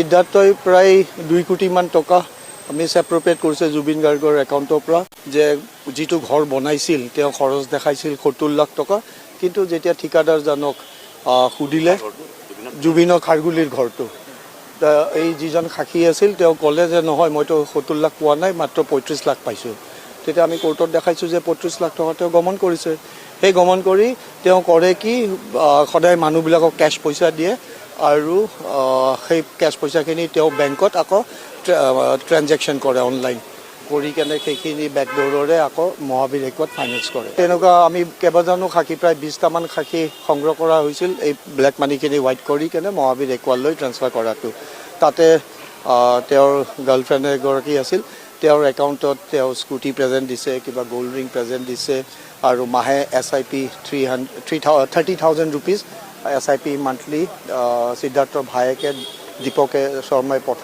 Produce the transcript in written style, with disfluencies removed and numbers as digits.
সিদ্ধাৰ্থই প্ৰায় 2 কোটিমান টকা আমি ছেপাৰেট কৰিছে জুবিন গাৰ্গৰ একাউণ্টৰ পৰা যে যিটো ঘৰ বনাইছিল তেওঁ খৰচ দেখাইছিল 70 লাখ টকা কিন্তু যেতিয়া ঠিকাদাৰজনক সুধিলে জুবিনৰ খাৰগুলিৰ ঘৰটো এই যিজন সাক্ষী আছিল তেওঁ ক'লে যে নহয় মইতো 70 লাখ পোৱা নাই মাত্ৰ 35 লাখ পাইছোঁ তেতিয়া আমি কোৰ্টত দেখাইছোঁ যে 35 লাখ টকা তেওঁ গমন কৰিছে সেই গমন কৰি তেওঁ কৰে কি সদায় মানুহবিলাকক কেছ পইচা দিয়ে আৰু সেই কেছ পইচাখিনি তেওঁ বেংকত আকৌ ট্ৰানজেকশ্যন কৰে অনলাইন কৰি কেনে সেইখিনি বেকডোৰৰে আকৌ মহাবীৰ একুৱাত ফাইনেন্স কৰে তেনেকুৱা আমি কেইবাজনো সাক্ষী প্ৰায় 20টামান সাক্ষী সংগ্ৰহ কৰা হৈছিল এই ব্লেক মানিখিনি হোৱাইট কৰি কেনে মহাবীৰ একুৱালৈ ট্ৰান্সফাৰ কৰাটো তাতে তেওঁৰ গাৰ্লফ্ৰেণ্ড এগৰাকী আছিল তেওঁৰ একাউণ্টত তেওঁ স্কুটি প্ৰেজেণ্ট দিছে কিবা গ'ল্ড ৰিং প্ৰেজেণ্ট দিছে আৰু মাহে SIP 30,000 rupees SIP মান্থলি সিদ্ধাৰ্থৰ ভায়েকে দীপকে শৰ্মাই পঠায়